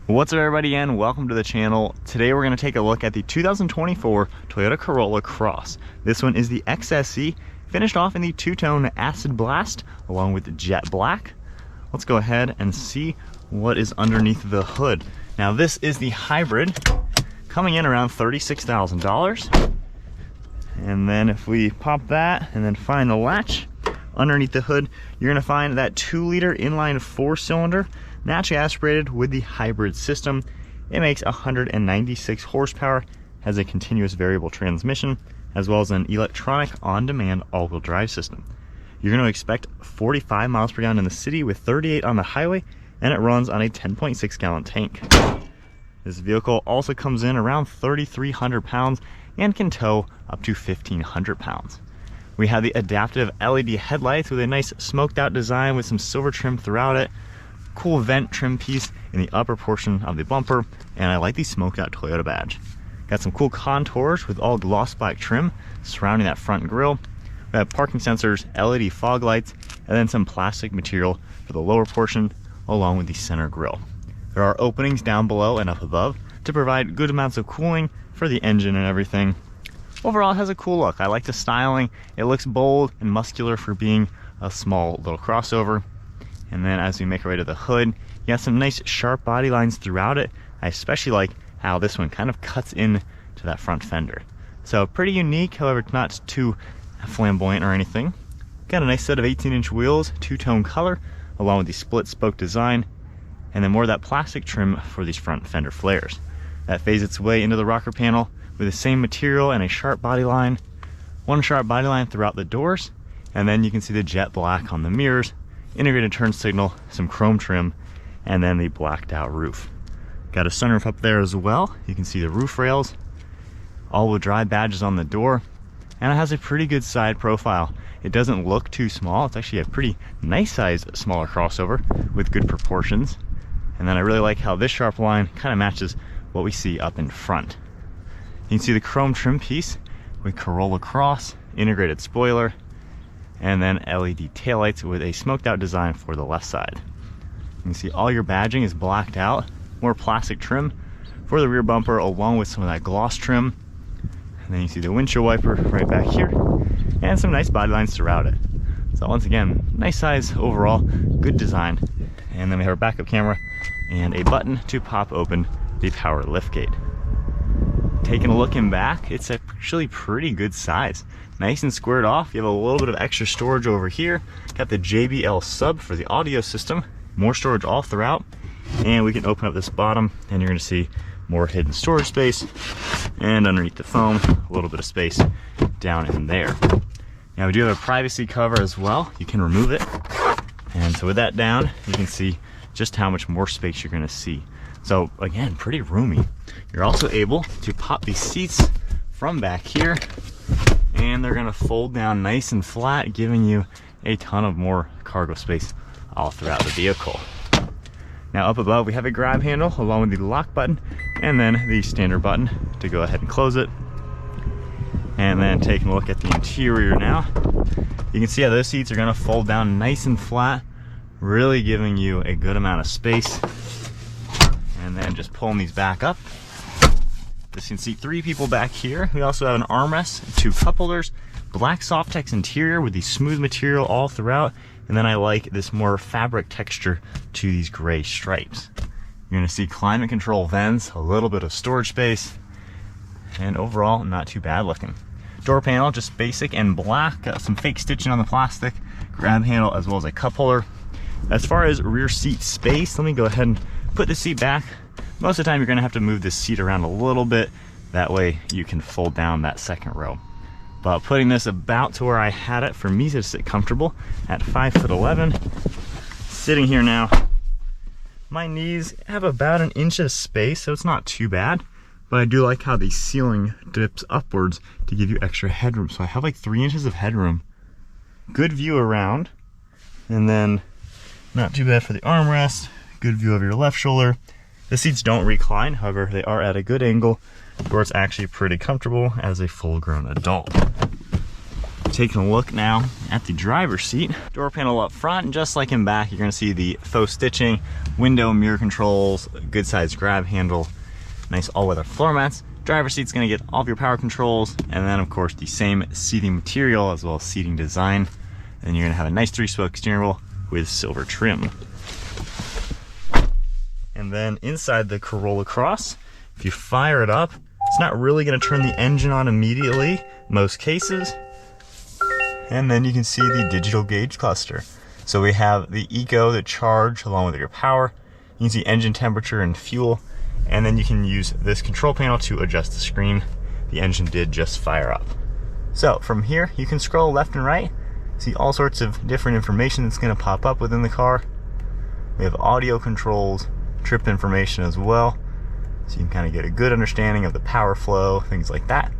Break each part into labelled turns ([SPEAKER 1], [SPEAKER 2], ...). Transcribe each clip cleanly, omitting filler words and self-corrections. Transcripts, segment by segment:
[SPEAKER 1] What's up everybody and welcome to the channel. Today we're going to take a look at the 2024 Toyota Corolla Cross. This one is the XSE, finished off in the two-tone acid blast along with jet black. Let's go ahead and see what is underneath the hood. Now this is the hybrid, coming in around $36,000. And then if we pop that and then find the latch underneath the hood, you're going to find that 2-liter inline 4-cylinder naturally aspirated with the hybrid system. It makes 196 horsepower, has a continuous variable transmission, as well as an electronic on-demand all-wheel drive system. You're going to expect 45 miles per gallon in the city with 38 on the highway, and it runs on a 10.6 gallon tank. This vehicle also comes in around 3,300 pounds and can tow up to 1,500 pounds. We have the adaptive LED headlights with a nice smoked out design with some silver trim throughout it. Cool vent trim piece in the upper portion of the bumper, and I like the smoked out Toyota badge. Got some cool contours with all gloss black trim surrounding that front grille. We have parking sensors, LED fog lights, and then some plastic material for the lower portion along with the center grille. There are openings down below and up above to provide good amounts of cooling for the engine and everything. Overall, it has a cool look. I like the styling. It looks bold and muscular for being a small little crossover. And then as we make our way to the hood, you have some nice sharp body lines throughout it. I especially like how this one kind of cuts in to that front fender. So pretty unique, however it's not too flamboyant or anything. Got a nice set of 18-inch wheels, two-tone color, along with the split spoke design, and then more of that plastic trim for these front fender flares. That fades its way into the rocker panel with the same material and a sharp body line. One sharp body line throughout the doors, and then you can see the jet black on the mirrors, integrated turn signal, some chrome trim, and then the blacked out roof. Got a sunroof up there as well. You can see the roof rails, all-wheel drive badges on the door, and it has a pretty good side profile. It doesn't look too small. It's actually a pretty nice sized smaller crossover with good proportions. And then I really like how this sharp line kind of matches what we see up in front. You can see the chrome trim piece with Corolla Cross, integrated spoiler, and then LED taillights with a smoked out design for the left side. You can see all your badging is blacked out, more plastic trim for the rear bumper along with some of that gloss trim. And then you see the windshield wiper right back here and some nice body lines throughout it. So once again, nice size overall, good design. And then we have our backup camera and a button to pop open the power liftgate. Taking a look in back, it's actually pretty good size. Nice and squared off. You have a little bit of extra storage over here. Got the JBL sub for the audio system. More storage all throughout. And we can open up this bottom and you're gonna see more hidden storage space. And underneath the foam, a little bit of space down in there. Now we do have a privacy cover as well. You can remove it. And so with that down, you can see just how much more space you're gonna see. So again, pretty roomy. You're also able to pop these seats from back here, and they're gonna fold down nice and flat, giving you a ton of more cargo space all throughout the vehicle. Now up above, we have a grab handle along with the lock button, and then the standard button to go ahead and close it. And then taking a look at the interior now, you can see how those seats are gonna fold down nice and flat, really giving you a good amount of space. And then just pulling these back up, this can seat 3 people back here. We also have an armrest, 2 cup holders, black Softex interior with the smooth material all throughout, and then I like this more fabric texture to these gray stripes. You're gonna see climate control vents, a little bit of storage space, and overall not too bad looking. Door panel, just basic and black, got some fake stitching on the plastic, grab handle as well as a cup holder. As far as rear seat space, let me go ahead and put the seat back. Most of the time you're gonna have to move this seat around a little bit. That way you can fold down that second row. But putting this about to where I had it for me to sit comfortable at 5'11". Sitting here now, my knees have about an inch of space, so it's not too bad. But I do like how the ceiling dips upwards to give you extra headroom. So I have like 3 inches of headroom. Good view around. And then not too bad for the armrest. Good view of your left shoulder. The seats don't recline, however, they are at a good angle where it's actually pretty comfortable as a full-grown adult. Taking a look now at the driver's seat. Door panel up front, and just like in back, you're gonna see the faux stitching, window and mirror controls, good sized grab handle, nice all-weather floor mats. Driver's seat's gonna get all of your power controls, and then of course the same seating material as well as seating design. And you're gonna have a nice 3-spoke steering wheel with silver trim. And then inside the Corolla Cross, if you fire it up, it's not really gonna turn the engine on immediately, in most cases. And then you can see the digital gauge cluster. So we have the eco, the charge, along with your power. You can see engine temperature and fuel. And then you can use this control panel to adjust the screen. The engine did just fire up. So from here, you can scroll left and right, see all sorts of different information that's gonna pop up within the car. We have audio controls, trip information as well. So you can kind of get a good understanding of the power flow, things like that.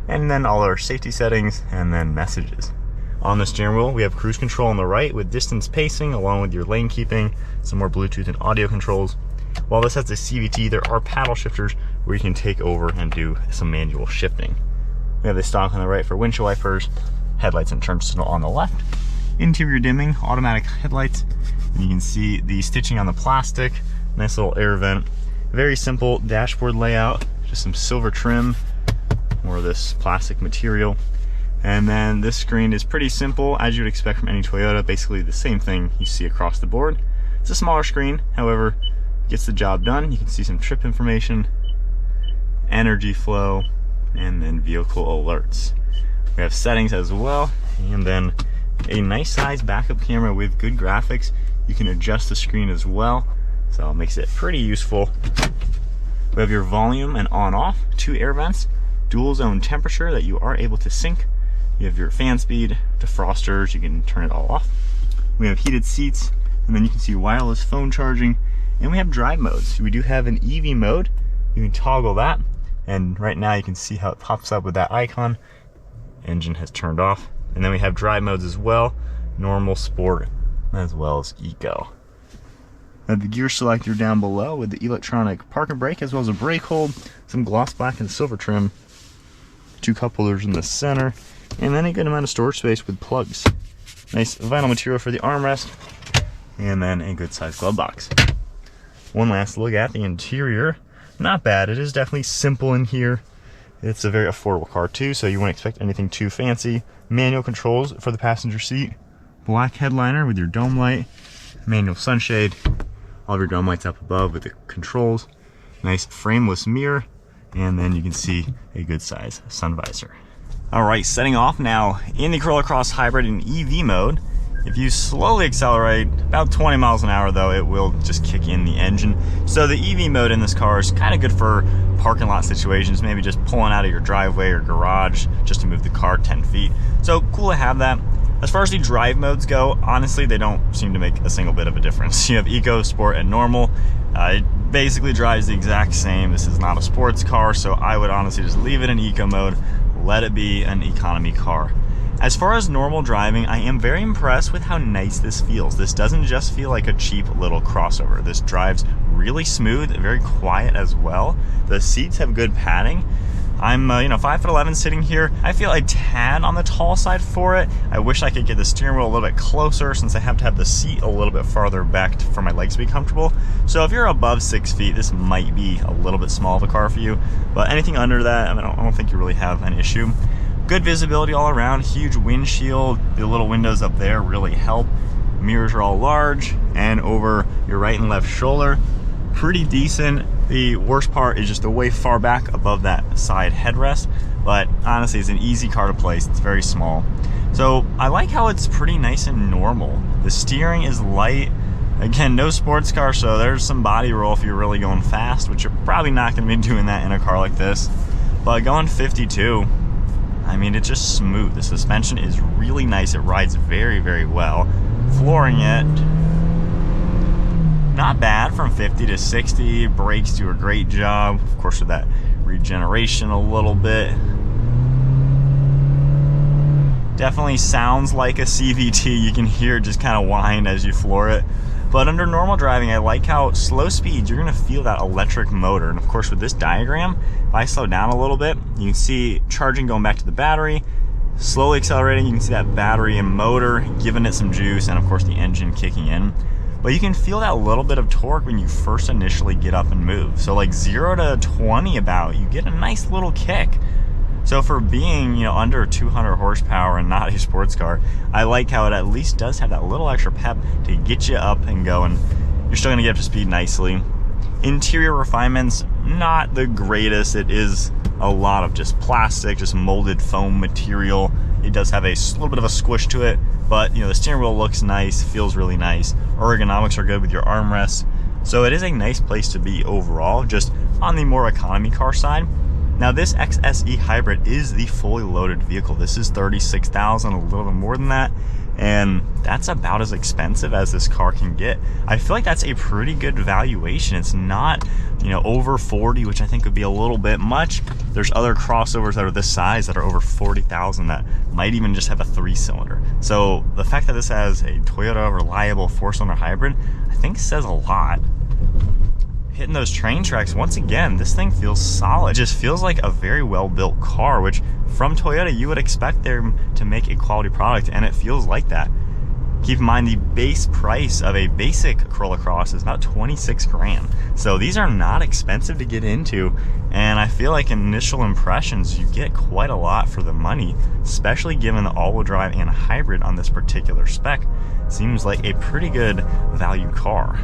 [SPEAKER 1] And then all our safety settings, and then messages. On the steering wheel, we have cruise control on the right with distance pacing, along with your lane keeping, some more Bluetooth and audio controls. While this has a CVT, there are paddle shifters where you can take over and do some manual shifting. We have the stock on the right for windshield wipers, headlights and turn signal on the left, interior dimming, automatic headlights, and you can see the stitching on the plastic, nice little air vent. Very simple dashboard layout, just some silver trim, more of this plastic material. And then this screen is pretty simple, as you would expect from any Toyota, basically the same thing you see across the board. It's a smaller screen, however, gets the job done. You can see some trip information, energy flow, and then vehicle alerts. We have settings as well, and then a nice size backup camera with good graphics. You can adjust the screen as well, so it makes it pretty useful. We have your volume and on-off, 2 air vents, dual zone temperature that you are able to sync. You have your fan speed, defrosters, you can turn it all off. We have heated seats, and then you can see wireless phone charging, and we have drive modes. We do have an EV mode. You can toggle that, and right now you can see how it pops up with that icon. Engine has turned off. And then we have drive modes as well, normal, sport, as well as eco. Have the gear selector down below with the electronic park and brake, as well as a brake hold, some gloss black and silver trim, 2 cup holders in the center, and then a good amount of storage space with plugs. Nice vinyl material for the armrest, and then a good sized glove box. One last look at the interior. Not bad, it is definitely simple in here. It's a very affordable car too, so you wouldn't expect anything too fancy. Manual controls for the passenger seat, black headliner with your dome light, manual sunshade, all of your dome lights up above with the controls, nice frameless mirror, and then you can see a good size sun visor. All right, setting off now in the Corolla Cross Hybrid in EV mode. If you slowly accelerate, about 20 miles an hour though, it will just kick in the engine. So the EV mode in this car is kind of good for parking lot situations, maybe just pulling out of your driveway or garage just to move the car 10 feet. So cool to have that. As far as the drive modes go, honestly, they don't seem to make a single bit of a difference. You have eco, sport, and normal. It basically drives the exact same. This is not a sports car, so I would honestly just leave it in eco mode, let it be an economy car. As far as normal driving, I am very impressed with how nice this feels. This doesn't just feel like a cheap little crossover. This drives really smooth, very quiet as well. The seats have good padding. I'm 5'11" sitting here. I feel a tad on the tall side for it. I wish I could get the steering wheel a little bit closer since I have to have the seat a little bit farther back for my legs to be comfortable. So if you're above 6 feet, this might be a little bit small of a car for you. But anything under that, I don't think you really have an issue. Good visibility all around, huge windshield. The little windows up there really help. Mirrors are all large, and over your right and left shoulder, pretty decent. The worst part is just the way far back above that side headrest, but honestly, it's an easy car to place. It's very small. So I like how it's pretty nice and normal. The steering is light. Again, no sports car, so there's some body roll if you're really going fast, which you're probably not going to be doing that in a car like this. But going 52, I mean, it's just smooth. The suspension is really nice. It rides very, very well. Flooring it, not bad from 50 to 60. Brakes do a great job. Of course, with that regeneration a little bit. Definitely sounds like a CVT. You can hear it just kind of whine as you floor it. But under normal driving, I like how slow speeds, you're gonna feel that electric motor. And of course with this diagram, if I slow down a little bit, you can see charging going back to the battery, Slowly accelerating, you can see that battery and motor giving it some juice, and of course the engine kicking in. But you can feel that little bit of torque when you first initially get up and move. So like 0 to 20 about, you get a nice little kick. So for being, you know, under 200 horsepower and not a sports car, I like how it at least does have that little extra pep to get you up and going. You're still gonna get up to speed nicely. Interior refinements, not the greatest. It is a lot of just plastic, just molded foam material. It does have a little bit of a squish to it, but you know, the steering wheel looks nice, feels really nice. Ergonomics are good with your armrests. So it is a nice place to be overall, just on the more economy car side. Now this XSE Hybrid is the fully loaded vehicle. This is $36,000, a little bit more than that. And that's about as expensive as this car can get. I feel like that's a pretty good valuation. It's not, you know, over 40, which I think would be a little bit much. There's other crossovers that are this size that are over 40,000 that might even just have a 3-cylinder. So the fact that this has a Toyota reliable 4-cylinder hybrid, I think says a lot. Hitting those train tracks, once again, this thing feels solid. It just feels like a very well-built car, which from Toyota, you would expect them to make a quality product, and it feels like that. Keep in mind the base price of a basic Corolla Cross is about 26 grand. So these are not expensive to get into, and I feel like initial impressions, you get quite a lot for the money, especially given the all-wheel drive and hybrid on this particular spec. Seems like a pretty good value car.